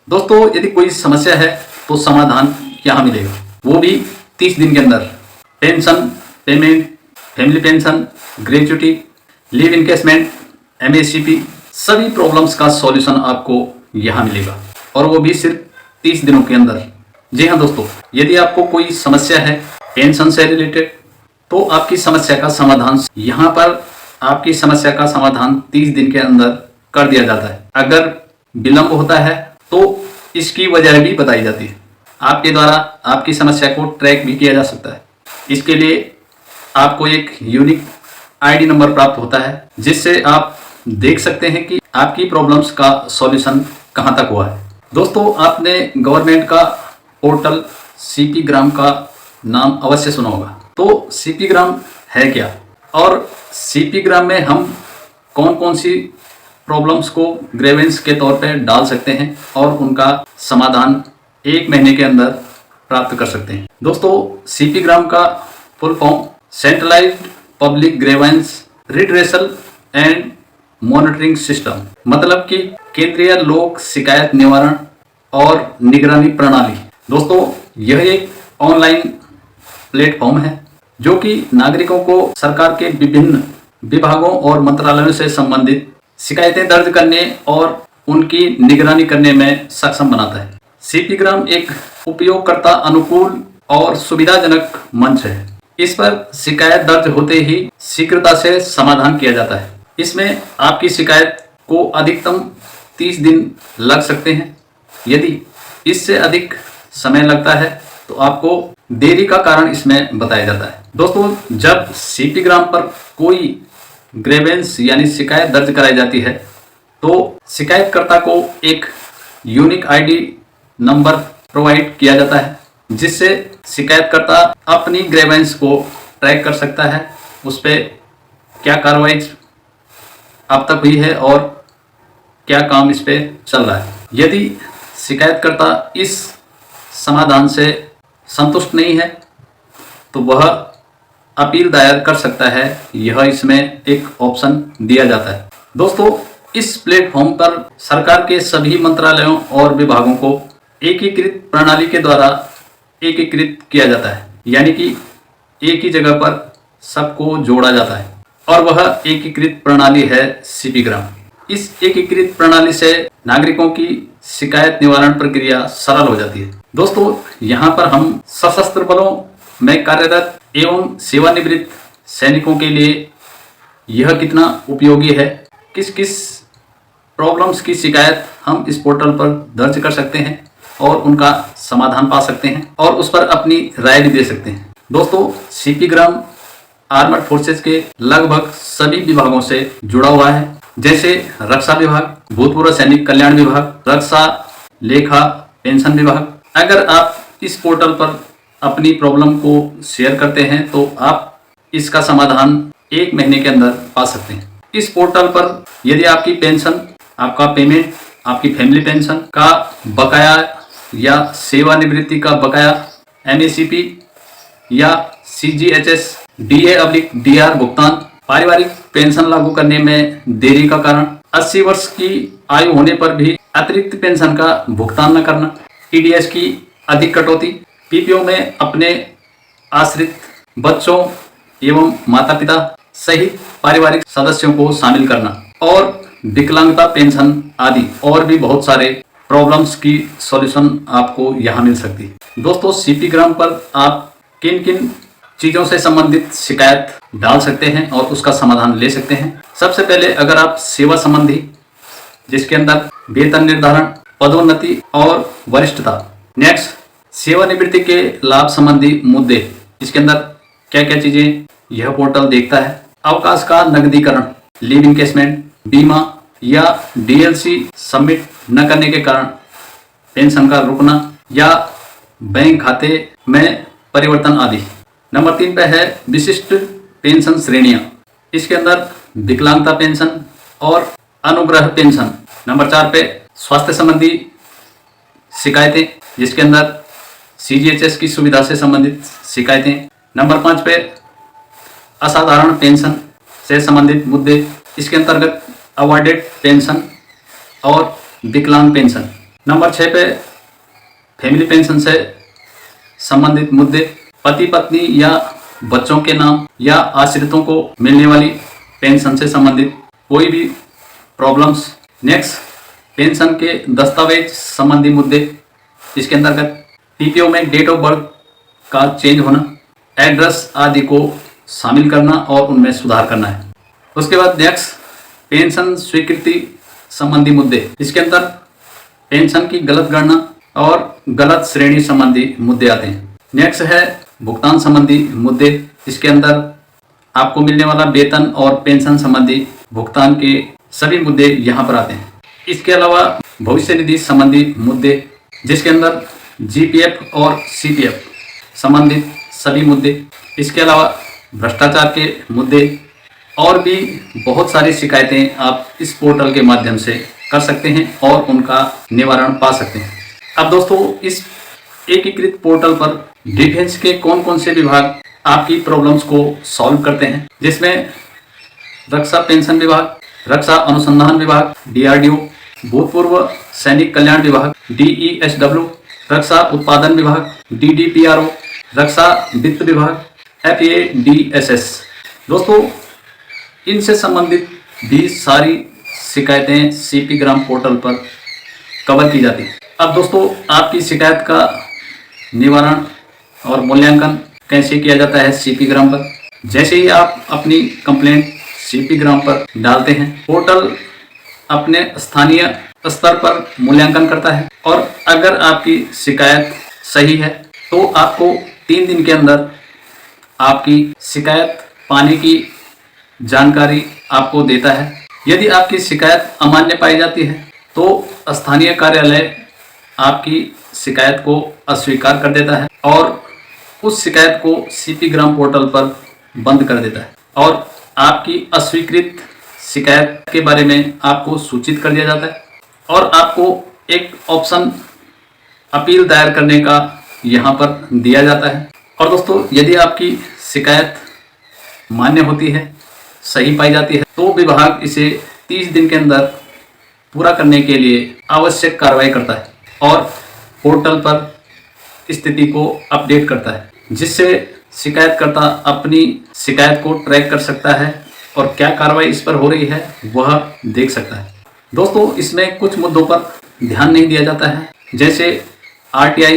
दोस्तों यदि कोई समस्या है तो समाधान यहाँ मिलेगा, वो भी 30 दिन के अंदर। Pension, payment, family pension, gratuity, leave encasement, MSCP, सभी प्रॉब्लम्स का सॉल्यूशन आपको यहाँ मिलेगा, और वो भी सिर्फ 30 दिनों के अंदर। जी हाँ दोस्तों, यदि आपको कोई समस्या है पेंशन से रिलेटेड तो आपकी समस्या का समाधान यहाँ पर, आपकी समस्या का समाधान 30 दिन के अंदर कर दिया जाता है। अगर विलंब होता है तो इसकी वजह भी बताई जाती है। आपके द्वारा आपकी समस्या को ट्रैक भी किया जा सकता है। इसके लिए आपको एक यूनिक आईडी नंबर प्राप्त होता है, जिससे आप देख सकते हैं कि आपकी प्रॉब्लम्स का सॉल्यूशन कहां तक हुआ है। दोस्तों, आपने गवर्नमेंट का पोर्टल सीपी ग्राम का नाम अवश्य सुना होगा। तो सीपी ग्राम है क्या, और सीपी ग्राम में हम कौन कौन सी प्रॉब्लम्स को ग्रेवेंस के तौर पे डाल सकते हैं और उनका समाधान 1 महीने के अंदर प्राप्त कर सकते हैं। दोस्तों, सीपी ग्राम का full form centralised public grievance redressal and monitoring system, मतलब कि केंद्रीय लोक शिकायत निवारण और निगरानी प्रणाली। दोस्तों, यह एक ऑनलाइन प्लेटफॉर्म है जो कि नागरिकों को सरकार के विभिन्न विभागों और मंत्रालयों से संबंधित शिकायतें दर्ज करने और उनकी निगरानी करने में सक्षम बनाता है। सीपी ग्राम एक उपयोगकर्ता अनुकूल और सुविधाजनक मंच है। इस पर शिकायत दर्ज होते ही शीघ्रता से समाधान किया जाता है। इसमें आपकी शिकायत को अधिकतम 30 दिन लग सकते हैं। यदि इससे अधिक समय लगता है तो आपको देरी का कारण इसमें बताया जाता है। दोस्तों, जब सीपी ग्राम पर कोई ग्रेवेंस यानी शिकायत दर्ज कराई जाती है तो शिकायतकर्ता को एक यूनिक आईडी नंबर प्रोवाइड किया जाता है, जिससे शिकायतकर्ता अपनी ग्रेवेंस को ट्रैक कर सकता है, उस पर क्या कार्रवाई अब तक हुई है और क्या काम इस पे चल रहा है। यदि शिकायतकर्ता इस समाधान से संतुष्ट नहीं है तो वह अपील दायर कर सकता है। यह इसमें एक ऑप्शन दिया जाता है। दोस्तों, इस प्लेटफॉर्म पर सरकार के सभी मंत्रालयों और विभागों को एकीकृत प्रणाली के द्वारा एकीकृत किया जाता है, यानी कि एक ही जगह पर सबको जोड़ा जाता है, और वह एकीकृत प्रणाली है सीपी ग्राम। इस एकीकृत प्रणाली से नागरिकों की शिकायत निवारण प्रक्रिया सरल हो जाती है। दोस्तों, यहाँ पर हम सशस्त्र बलों में कार्यरत एवं सेवानिवृत्त सैनिकों के लिए यह कितना उपयोगी है, किस किस प्रॉब्लम्स की शिकायत हम इस पोर्टल पर दर्ज कर सकते हैं और उनका समाधान पा सकते हैं और उस पर अपनी राय भी दे सकते हैं। दोस्तों, सीपी ग्राम आर्मर्ड फोर्सेज के लगभग सभी विभागों से जुड़ा हुआ है, जैसे रक्षा विभाग, भूतपूर्व सैनिक कल्याण विभाग, रक्षा, लेखा, पेंशन विभाग। अगर आप इस पोर्टल पर अपनी प्रॉब्लम को शेयर करते हैं तो आप इसका समाधान 1 महीने के अंदर पा सकते हैं। इस पोर्टल पर यदि आपकी पेंशन, आपका पेमेंट, आपकी फैमिली पेंशन का बकाया या सेवानिवृत्ति का बकाया, एमएससीपी या सीजीएचएस, डीए/डीआर भुगतान, पारिवारिक पेंशन लागू करने में देरी का कारण, 80 वर्ष की आयु होने पर भी अतिरिक्त पेंशन का भुगतान न करना, टीडीएस की अधिक कटौती, पीपीओ में अपने आश्रित बच्चों एवं माता पिता सहित पारिवारिक सदस्यों को शामिल करना, और विकलांगता पेंशन आदि और भी बहुत सारे प्रॉब्लम्स की सॉल्यूशन आपको यहाँ मिल सकती है। दोस्तों, सीपी ग्राम पर आप किन किन चीज़ों से संबंधित शिकायत डाल सकते हैं और उसका समाधान ले सकते हैं। सबसे पहले, अगर आप सेवा संबंधी, जिसके अंदर वेतन निर्धारण, पदोन्नति और वरिष्ठता, नेक्स्ट सेवानिवृत्ति के लाभ संबंधी मुद्दे, इसके अंदर क्या क्या चीजें यह पोर्टल देखता है, अवकाश का नकदीकरण, लीव इनकेसमेंट, बीमा या डीएलसी सबमिट न करने के कारण पेंशन का रुकना या बैंक खाते में परिवर्तन आदि। नंबर 3 पे है विशिष्ट पेंशन श्रेणियां, इसके अंदर विकलांगता पेंशन और अनुग्रह पेंशन। नंबर 4 पे स्वास्थ्य संबंधी शिकायतें, जिसके अंदर सीजीएचएस की सुविधा से संबंधित शिकायतें। नंबर 5 पे असाधारण पेंशन से संबंधित मुद्दे, इसके अंतर्गत अवॉर्डेड पेंशन और विकलांग पेंशन। नंबर 6 पे फैमिली पेंशन से संबंधित मुद्दे, पति पत्नी या बच्चों के नाम या आश्रितों को मिलने वाली पेंशन से संबंधित कोई भी प्रॉब्लम्स। नेक्स्ट, पेंशन के दस्तावेज संबंधी मुद्दे, इसके अंतर्गत पीपीओ में डेट ऑफ बर्थ का चेंज होना, एड्रेस आदि को शामिल करना और उनमें सुधार करना है। उसके बाद नेक्स्ट, पेंशन स्वीकृति संबंधी मुद्दे, इसके अंदर पेंशन की गलत गणना और गलत श्रेणी संबंधी मुद्दे आते हैं। नेक्स्ट है भुगतान संबंधी मुद्दे, इसके अंदर आपको मिलने वाला वेतन और पेंशन संबंधी भुगतान के सभी मुद्दे यहाँ पर आते हैं। इसके अलावा भविष्य निधि संबंधी मुद्दे, जिसके अंदर जीपीएफ और सीपीएफ संबंधित सभी मुद्दे, इसके अलावा भ्रष्टाचार के मुद्दे और भी बहुत सारी शिकायतें आप इस पोर्टल के माध्यम से कर सकते हैं और उनका निवारण पा सकते हैं। अब दोस्तों, इस एकीकृत पोर्टल पर डिफेंस के कौन कौन से विभाग आपकी प्रॉब्लम्स को सॉल्व करते हैं, जिसमें रक्षा पेंशन विभाग, रक्षा अनुसंधान विभाग डीआरडीओ, भूतपूर्व सैनिक कल्याण विभाग डीईएसडब्ल्यू, रक्षा उत्पादन विभाग डीडीपीआरओ, रक्षा वित्त विभाग FADSS। दोस्तों, इनसे संबंधित भी सारी शिकायतें सीपी ग्राम पोर्टल पर कवर की जाती हैं। अब दोस्तों, आपकी शिकायत का निवारण और मूल्यांकन कैसे किया जाता है सीपी ग्राम पर। जैसे ही आप अपनी कंप्लेंट सीपी ग्राम पर डालते हैं, पोर्टल अपने स्थानीय स्तर पर मूल्यांकन करता है और अगर आपकी शिकायत सही है तो आपको 3 दिन के अंदर आपकी शिकायत पाने की जानकारी आपको देता है। यदि आपकी शिकायत अमान्य पाई जाती है तो स्थानीय कार्यालय आपकी शिकायत को अस्वीकार कर देता है और उस शिकायत को सीपी ग्राम पोर्टल पर बंद कर देता है और आपकी अस्वीकृत शिकायत के बारे में आपको सूचित कर दिया जाता है और आपको एक ऑप्शन अपील दायर करने का यहाँ पर दिया जाता है। और दोस्तों, यदि आपकी शिकायत मान्य होती है, सही पाई जाती है, तो विभाग इसे 30 दिन के अंदर पूरा करने के लिए आवश्यक कार्रवाई करता है और पोर्टल पर स्थिति को अपडेट करता है, जिससे शिकायतकर्ता अपनी शिकायत को ट्रैक कर सकता है और क्या कार्रवाई इस पर हो रही है वह देख सकता है। दोस्तों, इसमें कुछ मुद्दों पर ध्यान नहीं दिया जाता है, जैसे RTI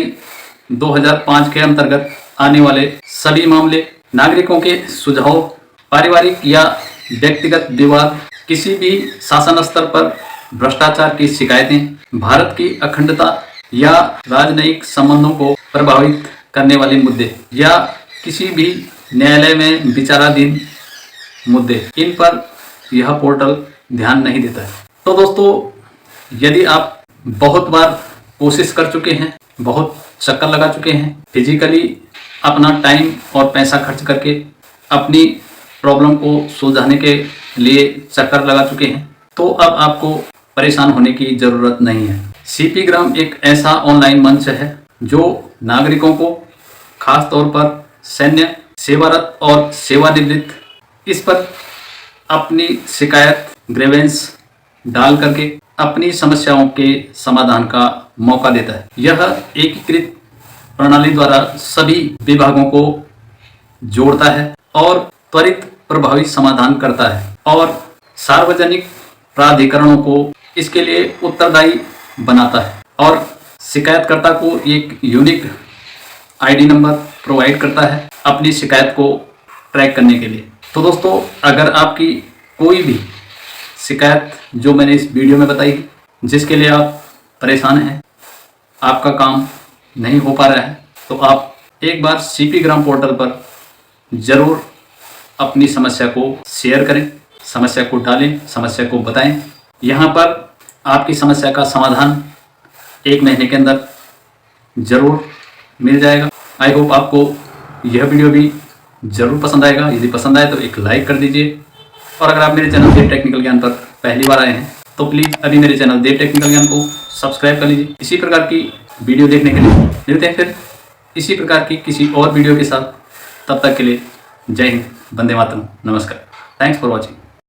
2005 के अंतर्गत आने वाले सभी मामले, नागरिकों के सुझाव, पारिवारिक या व्यक्तिगत विवाद, किसी भी शासन स्तर पर भ्रष्टाचार की शिकायतें, भारत की अखंडता या राजनयिक संबंधों को प्रभावित करने वाले मुद्दे या किसी भी न्यायालय में विचाराधीन मुद्दे, इन पर यह पोर्टल ध्यान नहीं देता है। तो दोस्तों, यदि आप बहुत बार कोशिश कर चुके हैं, बहुत चक्कर लगा चुके हैं, फिजिकली अपना टाइम और पैसा खर्च करके अपनी प्रॉब्लम को सुलझाने के लिए चक्कर लगा चुके हैं, तो अब आपको परेशान होने की ज़रूरत नहीं है। सीपी ग्राम एक ऐसा ऑनलाइन मंच है जो नागरिकों को, खास तौर पर सैन्य, सेवारत और सेवानिवृत्त, इस पर अपनी शिकायत, ग्रीवेंस डाल करके अपनी समस्याओं के समाधान का मौका देता है। यह एकीकृत प्रणाली द्वारा सभी विभागों को जोड़ता है और त्वरित प्रभावी समाधान करता है और सार्वजनिक प्राधिकरणों को इसके लिए उत्तरदायी बनाता है और शिकायतकर्ता को एक यूनिक आईडी नंबर प्रोवाइड करता है अपनी शिकायत को ट्रैक करने के लिए। तो दोस्तों, अगर आपकी कोई भी शिकायत जो मैंने इस वीडियो में बताई, जिसके लिए आप परेशान हैं, आपका काम नहीं हो पा रहा है, तो आप एक बार सीपी ग्राम पोर्टल पर ज़रूर अपनी समस्या को शेयर करें, समस्या को डालें, समस्या को बताएं। यहाँ पर आपकी समस्या का समाधान 1 महीने के अंदर ज़रूर मिल जाएगा। आई होप आपको यह वीडियो भी ज़रूर पसंद आएगा। यदि पसंद आए तो एक लाइक कर दीजिए और अगर आप मेरे चैनल देव टेक्निकल ज्ञान पर पहली बार आए हैं तो प्लीज़ अभी मेरे चैनल देव टेक्निकल ज्ञान को सब्सक्राइब कर लीजिए। इसी प्रकार की वीडियो देखने के लिए मिलते हैं फिर इसी प्रकार की किसी और वीडियो के साथ। तब तक के लिए जय हिंद, वंदे मातरम, नमस्कार, थैंक्स फॉर वॉचिंग।